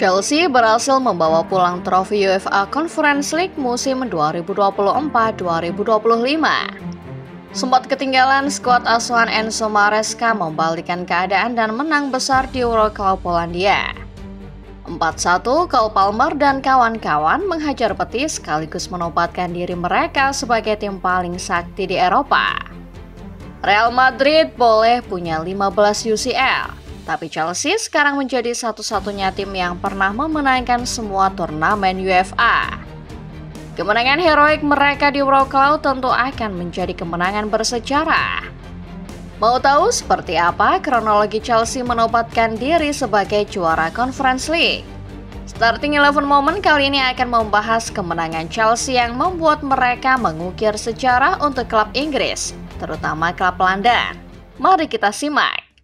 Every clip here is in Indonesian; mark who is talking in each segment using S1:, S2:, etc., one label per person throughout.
S1: Chelsea berhasil membawa pulang trofi UEFA Conference League musim 2024-2025. Sempat ketinggalan, skuad asuhan Enzo Maresca membalikkan keadaan dan menang besar di Wrocław, Polandia. 4-1, Cole Palmer dan kawan-kawan menghajar Betis sekaligus menempatkan diri mereka sebagai tim paling sakti di Eropa. Real Madrid boleh punya 15 UCL, tapi Chelsea sekarang menjadi satu-satunya tim yang pernah memenangkan semua turnamen UEFA. Kemenangan heroik mereka di Wrocław tentu akan menjadi kemenangan bersejarah. Mau tahu seperti apa kronologi Chelsea menempatkan diri sebagai juara Conference League? Starting 11 Moment kali ini akan membahas kemenangan Chelsea yang membuat mereka mengukir sejarah untuk klub Inggris, terutama klub London. Mari kita simak.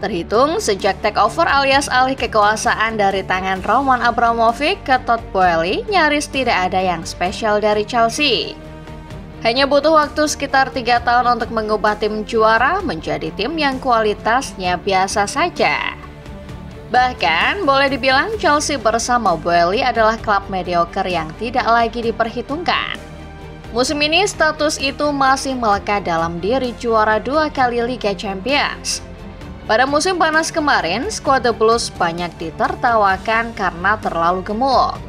S1: Terhitung sejak takeover alias alih kekuasaan dari tangan Roman Abramovich ke Todd Boehly, nyaris tidak ada yang spesial dari Chelsea. Hanya butuh waktu sekitar 3 tahun untuk mengubah tim juara menjadi tim yang kualitasnya biasa saja. Bahkan boleh dibilang Chelsea bersama Boehly adalah klub mediocre yang tidak lagi diperhitungkan. Musim ini status itu masih melekat dalam diri juara 2 kali Liga Champions. Pada musim panas kemarin, skuad The Blues banyak ditertawakan karena terlalu gemuk.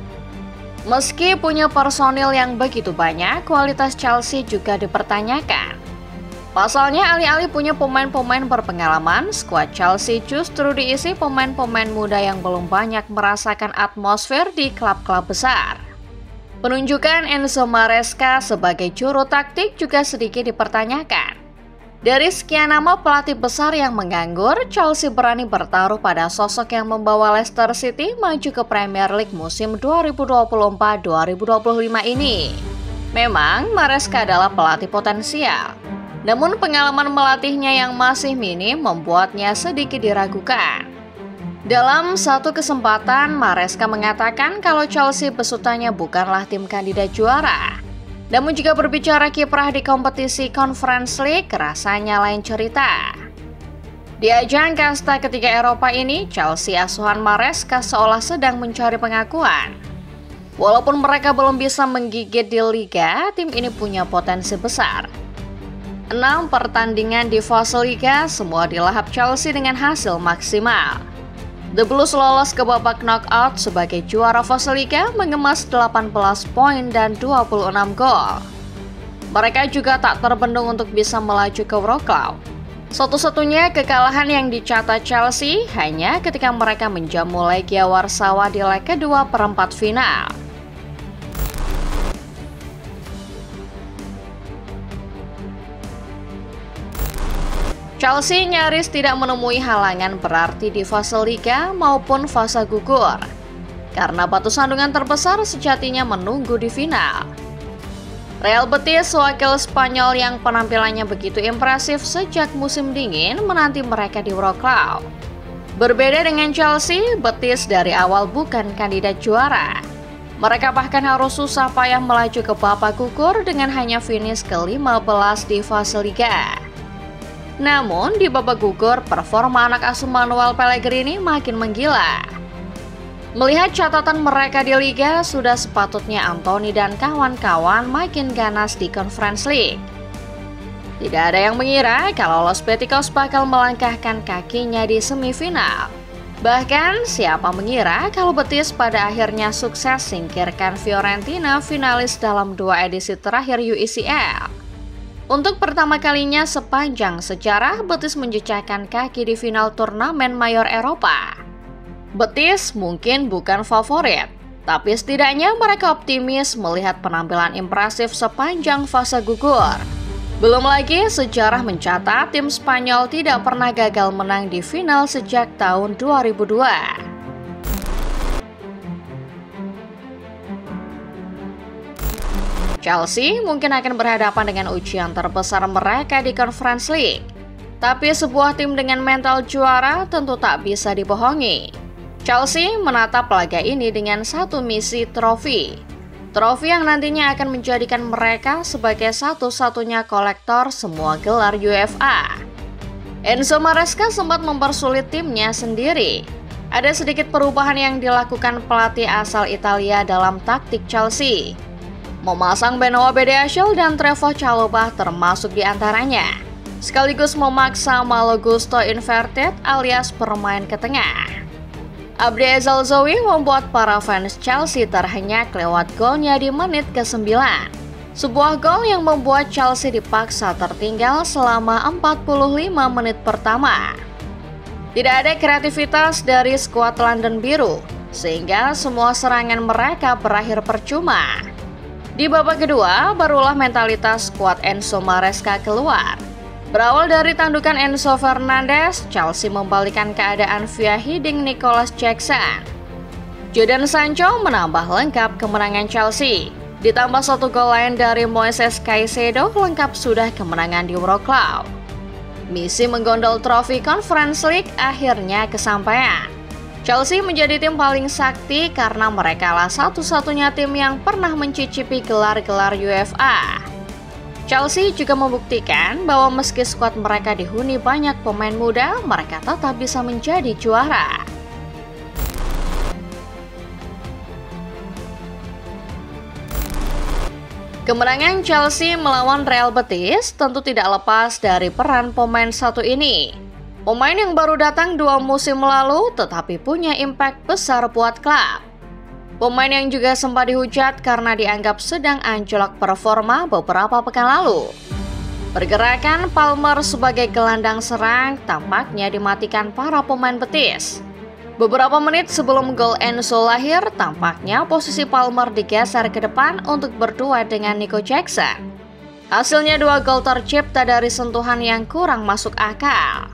S1: Meski punya personil yang begitu banyak, kualitas Chelsea juga dipertanyakan. Pasalnya, alih-alih punya pemain-pemain berpengalaman, skuad Chelsea justru diisi pemain-pemain muda yang belum banyak merasakan atmosfer di klub-klub besar. Penunjukan Enzo Maresca sebagai juru taktik juga sedikit dipertanyakan. Dari sekian nama pelatih besar yang menganggur, Chelsea berani bertaruh pada sosok yang membawa Leicester City maju ke Premier League musim 2024-2025 ini. Memang Maresca adalah pelatih potensial, namun pengalaman melatihnya yang masih minim membuatnya sedikit diragukan. Dalam satu kesempatan, Maresca mengatakan kalau Chelsea besutannya bukanlah tim kandidat juara. Namun jika berbicara kiprah di kompetisi Conference League, rasanya lain cerita. Di ajang kasta ketiga Eropa ini, Chelsea asuhan Maresca seolah sedang mencari pengakuan. Walaupun mereka belum bisa menggigit di Liga, tim ini punya potensi besar. 6 pertandingan di fase Liga, semua dilahap Chelsea dengan hasil maksimal. The Blues lolos ke babak knockout sebagai juara fase Liga, mengemas 18 poin dan 26 gol. Mereka juga tak terbendung untuk bisa melaju ke Wrocław. Satu-satunya kekalahan yang dicatat Chelsea hanya ketika mereka menjamu Legia Warsawa di leg kedua perempat final. Chelsea nyaris tidak menemui halangan berarti di fase Liga maupun fase gugur, karena batu sandungan terbesar sejatinya menunggu di final. Real Betis, wakil Spanyol yang penampilannya begitu impresif sejak musim dingin, menanti mereka di Wrocław. Berbeda dengan Chelsea, Betis dari awal bukan kandidat juara. Mereka bahkan harus susah payah melaju ke babak gugur dengan hanya finish ke-15 di fase Liga. Namun di babak gugur, performa anak asuh Manuel Pellegrini makin menggila. Melihat catatan mereka di Liga, sudah sepatutnya Anthony dan kawan-kawan makin ganas di Conference League. Tidak ada yang mengira kalau Los Beticos bakal melangkahkan kakinya di semifinal. Bahkan siapa mengira kalau Betis pada akhirnya sukses singkirkan Fiorentina, finalis dalam 2 edisi terakhir UCL. Untuk pertama kalinya sepanjang sejarah, Betis menjejakkan kaki di final turnamen mayor Eropa. Betis mungkin bukan favorit, tapi setidaknya mereka optimis melihat penampilan impresif sepanjang fase gugur. Belum lagi sejarah mencatat tim Spanyol tidak pernah gagal menang di final sejak tahun 2002. Chelsea mungkin akan berhadapan dengan ujian terbesar mereka di Conference League. Tapi sebuah tim dengan mental juara tentu tak bisa dibohongi. Chelsea menatap laga ini dengan satu misi trofi. Trofi yang nantinya akan menjadikan mereka sebagai satu-satunya kolektor semua gelar UEFA. Enzo Maresca sempat mempersulit timnya sendiri. Ada sedikit perubahan yang dilakukan pelatih asal Italia dalam taktik Chelsea. Memasang Benoit Badiashile dan Trevoh Chalobah termasuk di antaranya, sekaligus memaksa Malo Gusto inverted alias bermain ke tengah. Abdi Ezalzoui membuat para fans Chelsea terhenyak lewat golnya di menit ke-9. Sebuah gol yang membuat Chelsea dipaksa tertinggal selama 45 menit pertama. Tidak ada kreativitas dari skuad London Biru, sehingga semua serangan mereka berakhir percuma. Di babak kedua, barulah mentalitas skuad Enzo Maresca keluar. Berawal dari tandukan Enzo Fernandez, Chelsea membalikan keadaan via heading Nicolas Jackson. Jadon Sancho menambah lengkap kemenangan Chelsea. Ditambah satu gol lain dari Moises Caicedo, lengkap sudah kemenangan di Euroclub. Misi menggondol trofi Conference League akhirnya kesampaian. Chelsea menjadi tim paling sakti karena mereka lah satu-satunya tim yang pernah mencicipi gelar-gelar UEFA. Chelsea juga membuktikan bahwa meski skuad mereka dihuni banyak pemain muda, mereka tetap bisa menjadi juara. Kemenangan Chelsea melawan Real Betis tentu tidak lepas dari peran pemain satu ini. Pemain yang baru datang 2 musim lalu tetapi punya impact besar buat klub. Pemain yang juga sempat dihujat karena dianggap sedang anjlok performa beberapa pekan lalu. Pergerakan Palmer sebagai gelandang serang tampaknya dimatikan para pemain Betis. Beberapa menit sebelum gol Enzo lahir, tampaknya posisi Palmer digeser ke depan untuk berduet dengan Nico Jackson. Hasilnya 2 gol tercipta dari sentuhan yang kurang masuk akal.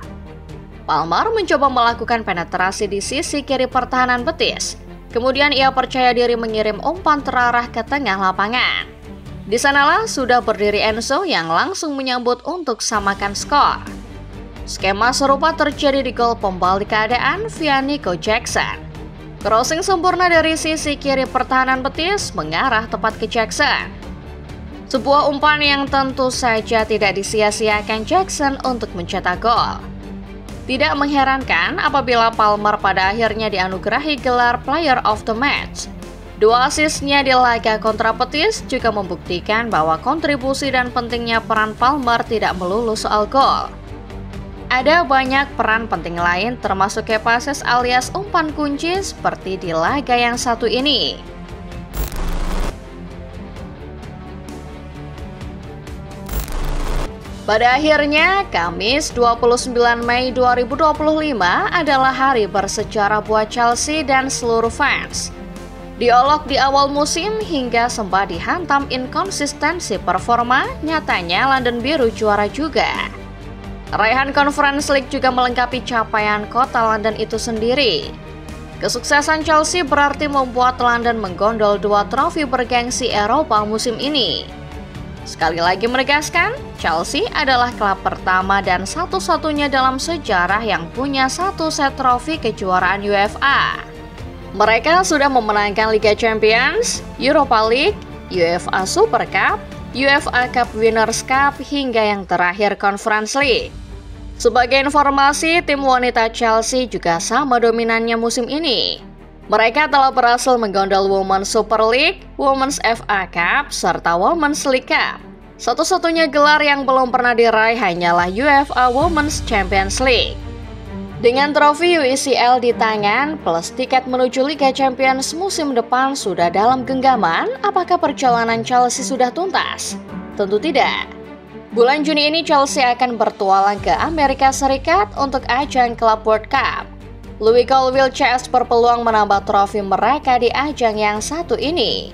S1: Palmer mencoba melakukan penetrasi di sisi kiri pertahanan Betis. Kemudian ia percaya diri mengirim umpan terarah ke tengah lapangan. Di sanalah sudah berdiri Enzo yang langsung menyambut untuk samakan skor. Skema serupa terjadi di gol pembalik keadaan via Nico Jackson. Crossing sempurna dari sisi kiri pertahanan Betis mengarah tepat ke Jackson. Sebuah umpan yang tentu saja tidak disia-siakan Jackson untuk mencetak gol. Tidak mengherankan apabila Palmer pada akhirnya dianugerahi gelar Player of the Match. 2 asisnya di laga kontra Betis juga membuktikan bahwa kontribusi dan pentingnya peran Palmer tidak melulu soal gol. Ada banyak peran penting lain termasuk key passes alias umpan kunci seperti di laga yang satu ini. Pada akhirnya, Kamis 29 Mei 2025 adalah hari bersejarah buat Chelsea dan seluruh fans. Diolok di awal musim hingga sempat dihantam inkonsistensi performa, nyatanya London Biru juara juga. Raihan Conference League juga melengkapi capaian kota London itu sendiri. Kesuksesan Chelsea berarti membuat London menggondol 2 trofi bergengsi Eropa musim ini. Sekali lagi menegaskan, Chelsea adalah klub pertama dan satu-satunya dalam sejarah yang punya 1 set trofi kejuaraan UEFA. Mereka sudah memenangkan Liga Champions, Europa League, UEFA Super Cup, UEFA Cup Winners' Cup, hingga yang terakhir Conference League. Sebagai informasi, tim wanita Chelsea juga sama dominannya musim ini. Mereka telah berhasil menggondol Women's Super League, Women's FA Cup, serta Women's League Cup. Satu-satunya gelar yang belum pernah diraih hanyalah UEFA Women's Champions League. Dengan trofi UCL di tangan, plus tiket menuju Liga Champions musim depan sudah dalam genggaman, apakah perjalanan Chelsea sudah tuntas? Tentu tidak. Bulan Juni ini Chelsea akan bertualang ke Amerika Serikat untuk ajang Club World Cup. Louis Colwill CS berpeluang menambah trofi mereka di ajang yang satu ini.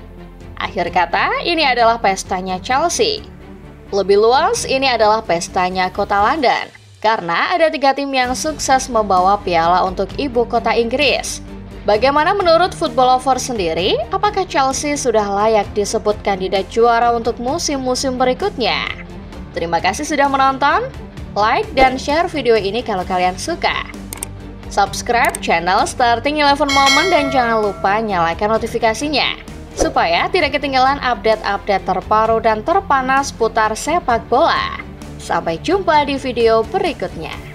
S1: Akhir kata, ini adalah pestanya Chelsea. Lebih luas, ini adalah pestanya kota London. Karena ada 3 tim yang sukses membawa piala untuk ibu kota Inggris. Bagaimana menurut Football Lover sendiri? Apakah Chelsea sudah layak disebut kandidat juara untuk musim-musim berikutnya? Terima kasih sudah menonton. Like dan share video ini kalau kalian suka. Subscribe channel Starting 11 Moment dan jangan lupa nyalakan notifikasinya supaya tidak ketinggalan update-update terbaru dan terpanas putar sepak bola. Sampai jumpa di video berikutnya.